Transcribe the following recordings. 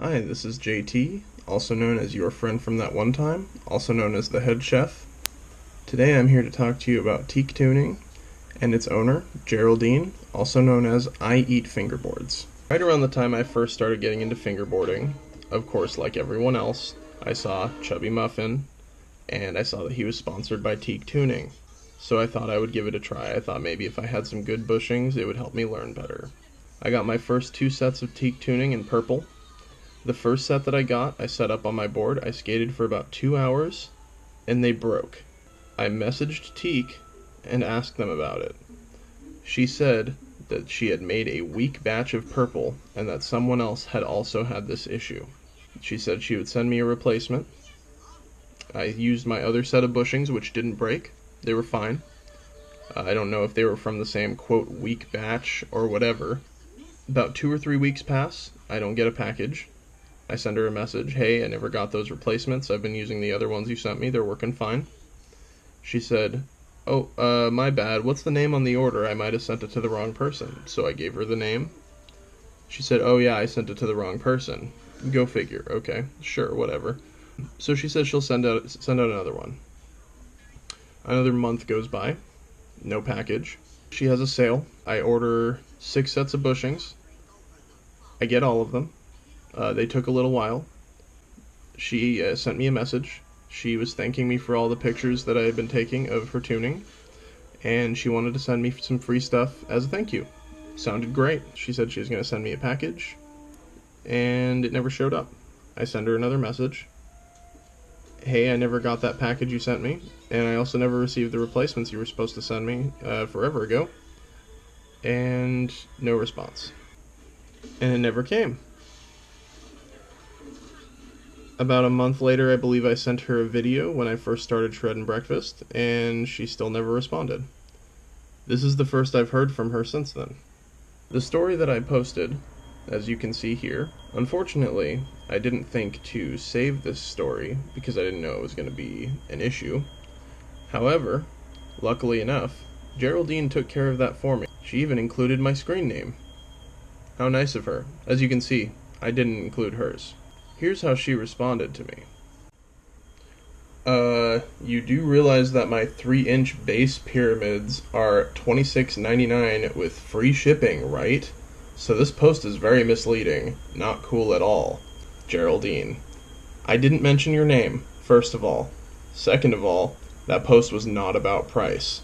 Hi, this is JT, also known as your friend from that one time, also known as the head chef. Today I'm here to talk to you about Teak Tuning and its owner, Geraldine, also known as I Eat Fingerboards. Right around the time I first started getting into fingerboarding, of course, like everyone else, I saw Chubby Muffin, and I saw that he was sponsored by Teak Tuning. So I thought I would give it a try. I thought maybe if I had some good bushings, it would help me learn better. I got my first 2 sets of Teak Tuning in purple. The first set that I got, I set up on my board. I skated for about 2 hours, and they broke. I messaged Teak and asked them about it. She said that she had made a weak batch of purple, and that someone else had also had this issue. She said she would send me a replacement. I used my other set of bushings, which didn't break. They were fine. I don't know if they were from the same, quote, weak batch or whatever. About 2 or 3 weeks pass. I don't get a package. I send her a message, hey, I never got those replacements. I've been using the other ones you sent me. They're working fine. She said, oh, my bad. What's the name on the order? I might have sent it to the wrong person. So I gave her the name. She said, oh, yeah, I sent it to the wrong person. Go figure. Okay, sure, whatever. So she says she'll send out another one. Another month goes by. No package. She has a sale. I order 6 sets of bushings. I get all of them. They took a little while. She sent me a message. She was thanking me for all the pictures that I had been taking of her tuning, and she wanted to send me some free stuff as a thank you. Sounded great. She said she was going to send me a package, and it never showed up. I send her another message. Hey, I never got that package you sent me, and I also never received the replacements you were supposed to send me forever ago. And no response. And it never came. About a month later, I believe I sent her a video when I first started shredding breakfast, and she still never responded. This is the first I've heard from her since then. The story that I posted, as you can see here, unfortunately, I didn't think to save this story because I didn't know it was going to be an issue. However, luckily enough, Geraldine took care of that for me. She even included my screen name. How nice of her. As you can see, I didn't include hers. Here's how she responded to me. You do realize that my 3-inch base pyramids are $26.99 with free shipping, right? So this post is very misleading. Not cool at all. Geraldine. I didn't mention your name, first of all. Second of all, that post was not about price.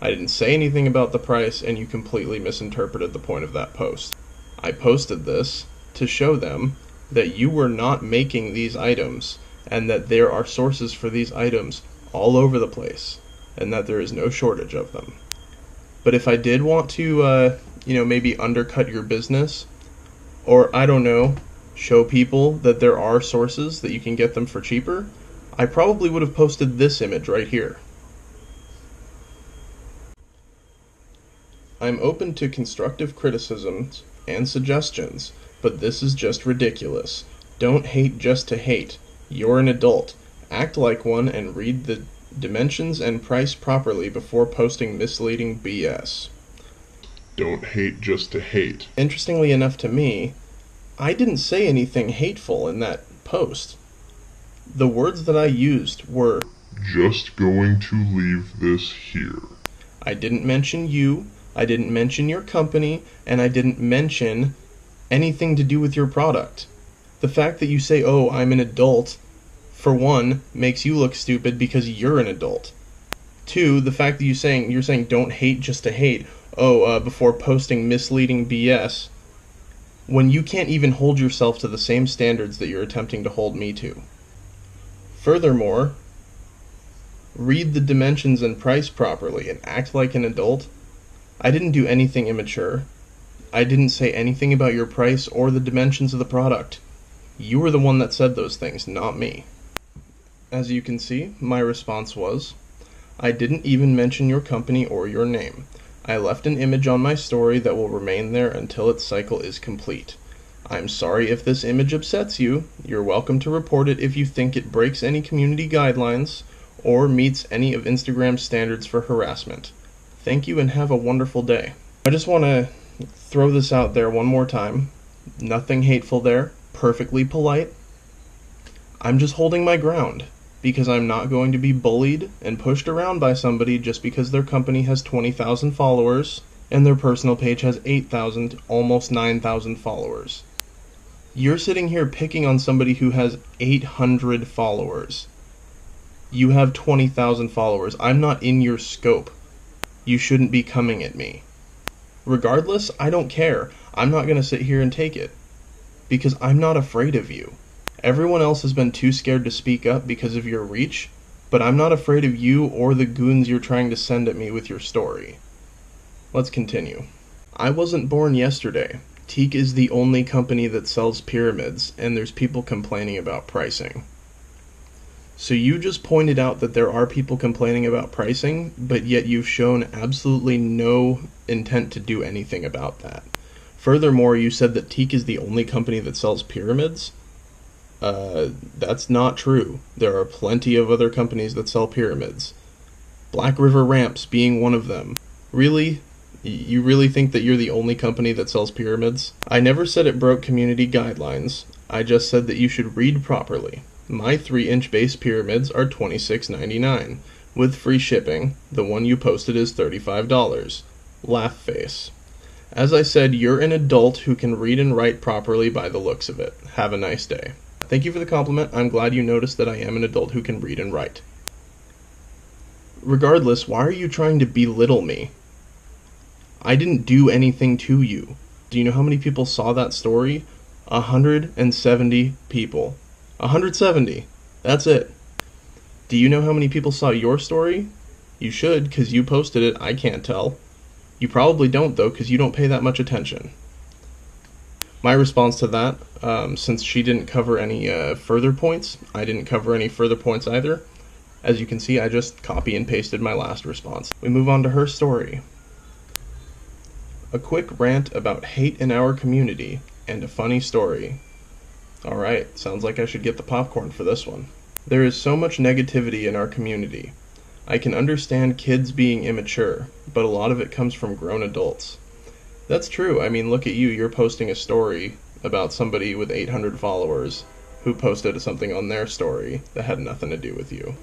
I didn't say anything about the price, and you completely misinterpreted the point of that post. I posted this to show them that you were not making these items, and that there are sources for these items all over the place, and that there is no shortage of them. But if I did want to, maybe undercut your business, or, I don't know, show people that there are sources that you can get them for cheaper, I probably would have posted this image right here. I'm open to constructive criticisms and suggestions, but this is just ridiculous. Don't hate just to hate. You're an adult. Act like one and read the dimensions and price properly before posting misleading BS. Don't hate just to hate. Interestingly enough to me, I didn't say anything hateful in that post. The words that I used were, just going to leave this here. I didn't mention you, I didn't mention your company, and I didn't mention anything to do with your product. The fact that you say, oh, I'm an adult, for one, makes you look stupid because you're an adult. 2, the fact that you're saying don't hate just to hate, before posting misleading BS, when you can't even hold yourself to the same standards that you're attempting to hold me to. Furthermore, read the dimensions and price properly and act like an adult. I didn't do anything immature. I didn't say anything about your price or the dimensions of the product. You were the one that said those things, not me. As you can see, my response was, I didn't even mention your company or your name. I left an image on my story that will remain there until its cycle is complete. I'm sorry if this image upsets you. You're welcome to report it if you think it breaks any community guidelines or meets any of Instagram's standards for harassment. Thank you and have a wonderful day. I just want to throw this out there one more time. Nothing hateful there. perfectly polite. I'm just holding my ground because I'm not going to be bullied and pushed around by somebody just because their company has 20,000 followers and their personal page has 8,000, almost 9,000 followers. You're sitting here picking on somebody who has 800 followers. You have 20,000 followers. I'm not in your scope. You shouldn't be coming at me. Regardless, I don't care. I'm not going to sit here and take it because I'm not afraid of you. Everyone else has been too scared to speak up because of your reach, but I'm not afraid of you or the goons you're trying to send at me with your story. Let's continue. I wasn't born yesterday. Teak is the only company that sells pyramids, and there's people complaining about pricing. So you just pointed out that there are people complaining about pricing, but yet you've shown absolutely no intent to do anything about that. Furthermore, you said that Teak is the only company that sells pyramids. That's not true. There are plenty of other companies that sell pyramids. Black River Ramps being one of them. Really? You really think that you're the only company that sells pyramids? I never said it broke community guidelines. I just said that you should read properly. My 3-inch base pyramids are $26.99. With free shipping, the one you posted is $35. Laugh face. As I said, you're an adult who can read and write properly by the looks of it. Have a nice day. Thank you for the compliment. I'm glad you noticed that I am an adult who can read and write. Regardless, why are you trying to belittle me? I didn't do anything to you. Do you know how many people saw that story? 170 people. 170. That's it. Do you know how many people saw your story? You should, because you posted it. I can't tell. You probably don't, though, because you don't pay that much attention. My response to that, since she didn't cover any further points, I didn't cover any further points either. As you can see, I just copy and pasted my last response. We move on to her story. A quick rant about hate in our community, and a funny story. Alright, sounds like I should get the popcorn for this one. There is so much negativity in our community. I can understand kids being immature, but a lot of it comes from grown adults. That's true. I mean, look at you. You're posting a story about somebody with 800 followers who posted something on their story that had nothing to do with you.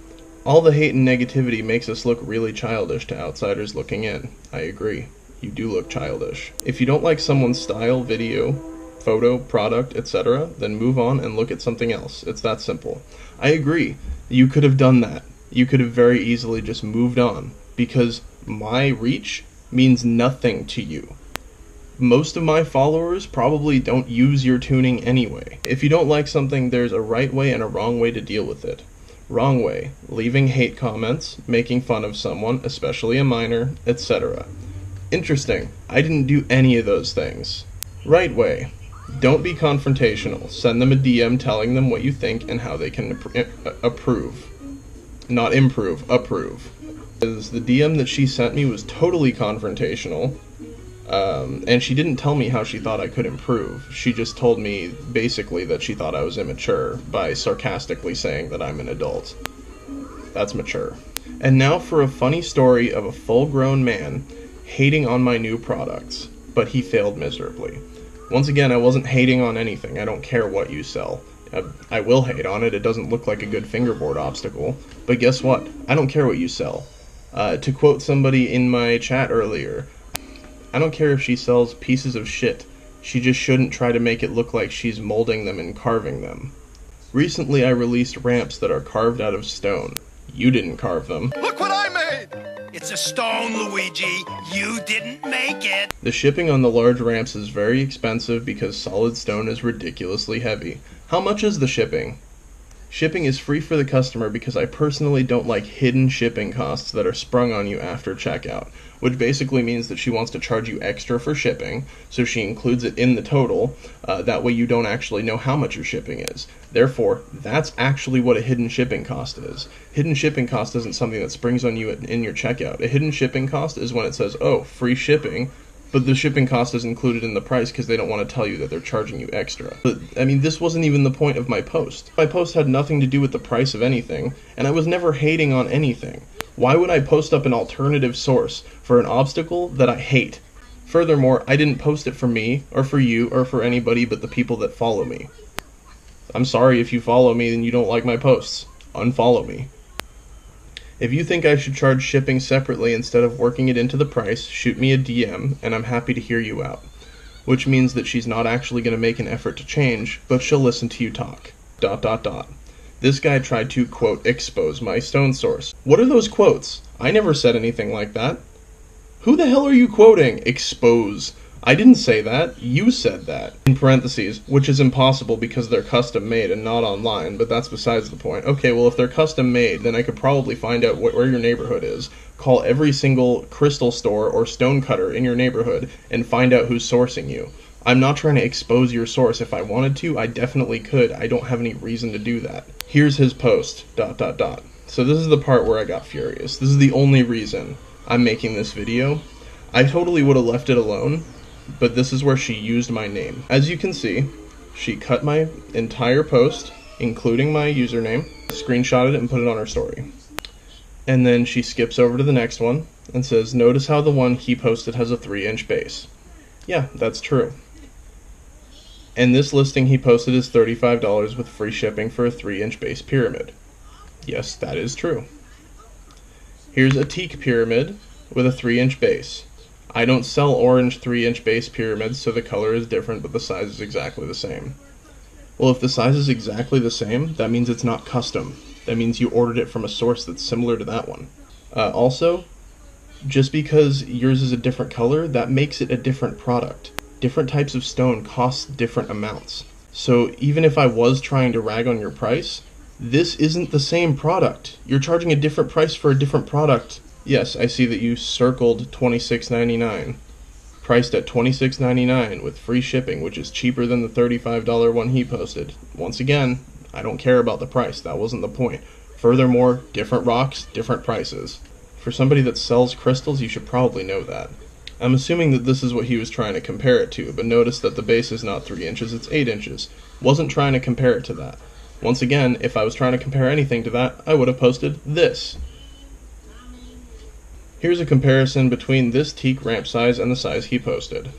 All the hate and negativity makes us look really childish to outsiders looking in. I agree. You do look childish. If you don't like someone's style, video, photo, product, etc., then move on and look at something else. It's that simple. I agree. You could have done that. You could have very easily just moved on, because my reach means nothing to you. Most of my followers probably don't use your tuning anyway. If you don't like something, there's a right way and a wrong way to deal with it. Wrong way, leaving hate comments, making fun of someone, especially a minor, etc. Interesting. I didn't do any of those things. Right way. Don't be confrontational. Send them a DM telling them what you think and how they can approve. Not improve, approve. Because the DM that she sent me was totally confrontational. And she didn't tell me how she thought I could improve. She just told me, basically, that she thought I was immature by sarcastically saying that I'm an adult. That's mature. And now for a funny story of a full-grown man hating on my new products, but he failed miserably. Once again, I wasn't hating on anything. I don't care what you sell. I will hate on it. It doesn't look like a good fingerboard obstacle. But guess what? I don't care what you sell. To quote somebody in my chat earlier, I don't care if she sells pieces of shit. She just shouldn't try to make it look like she's molding them and carving them. Recently I released ramps that are carved out of stone. You didn't carve them. Look what I made! It's a stone, Luigi. You didn't make it! The shipping on the large ramps is very expensive because solid stone is ridiculously heavy. How much is the shipping? Shipping is free for the customer because I personally don't like hidden shipping costs that are sprung on you after checkout, which basically means that she wants to charge you extra for shipping, so she includes it in the total, that way you don't actually know how much your shipping is. Therefore, that's actually what a hidden shipping cost is. Hidden shipping cost isn't something that springs on you in your checkout. A hidden shipping cost is when it says, oh, free shipping, but the shipping cost is included in the price because they don't want to tell you that they're charging you extra. But, I mean, this wasn't even the point of my post. My post had nothing to do with the price of anything, and I was never hating on anything. Why would I post up an alternative source for an obstacle that I hate? Furthermore, I didn't post it for me, or for you, or for anybody but the people that follow me. I'm sorry if you follow me and you don't like my posts. Unfollow me. If you think I should charge shipping separately instead of working it into the price, shoot me a DM and I'm happy to hear you out. Which means that she's not actually going to make an effort to change, but she'll listen to you talk. ... This guy tried to, quote, expose my stone source. What are those quotes? I never said anything like that. Who the hell are you quoting? Expose. I didn't say that. You said that. In parentheses, which is impossible because they're custom made and not online, but that's besides the point. Okay, well, if they're custom made, then I could probably find out where your neighborhood is, call every single crystal store or stone cutter in your neighborhood, and find out who's sourcing you. I'm not trying to expose your source. If I wanted to, I definitely could. I don't have any reason to do that. Here's his post, ... So this is the part where I got furious. This is the only reason I'm making this video. I totally would have left it alone, but this is where she used my name. As you can see, she cut my entire post, including my username, screenshotted it and put it on her story. And then she skips over to the next one and says, notice how the one he posted has a 3-inch base. Yeah, that's true. And this listing he posted is $35 with free shipping for a 3-inch base pyramid. Yes, that is true. Here's a teak pyramid with a 3-inch base. I don't sell orange 3-inch base pyramids, so the color is different, but the size is exactly the same. Well, if the size is exactly the same, that means it's not custom. That means you ordered it from a source that's similar to that one. Also, just because yours is a different color, that makes it a different product. Different types of stone cost different amounts. So even if I was trying to rag on your price, this isn't the same product. You're charging a different price for a different product. Yes, I see that you circled $26.99. Priced at $26.99 with free shipping, which is cheaper than the $35 one he posted. Once again, I don't care about the price. That wasn't the point. Furthermore, different rocks, different prices. For somebody that sells crystals, you should probably know that. I'm assuming that this is what he was trying to compare it to, but notice that the base is not 3 inches, it's 8 inches. Wasn't trying to compare it to that. Once again, if I was trying to compare anything to that, I would have posted this. Here's a comparison between this teak ramp size and the size he posted.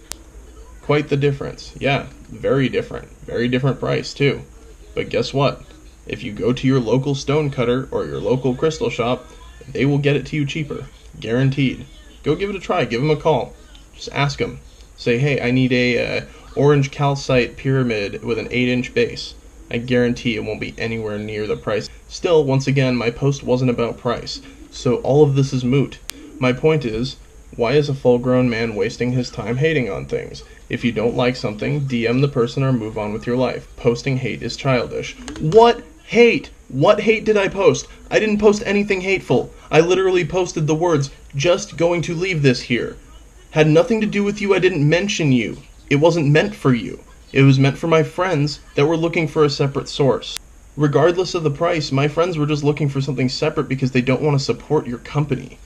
Quite the difference. Yeah, very different. Very different price, too. But guess what? If you go to your local stone cutter or your local crystal shop, they will get it to you cheaper. Guaranteed. Go give it a try. Give them a call. Just ask them. Say, hey, I need a orange calcite pyramid with an 8-inch base. I guarantee it won't be anywhere near the price. Still, once again, my post wasn't about price. So all of this is moot. My point is, why is a full-grown man wasting his time hating on things? If you don't like something, DM the person or move on with your life. Posting hate is childish. What hate? What hate did I post? I didn't post anything hateful. I literally posted the words, just going to leave this here. Had nothing to do with you, I didn't mention you. It wasn't meant for you. It was meant for my friends that were looking for a separate source. Regardless of the price, my friends were just looking for something separate because they don't want to support your company.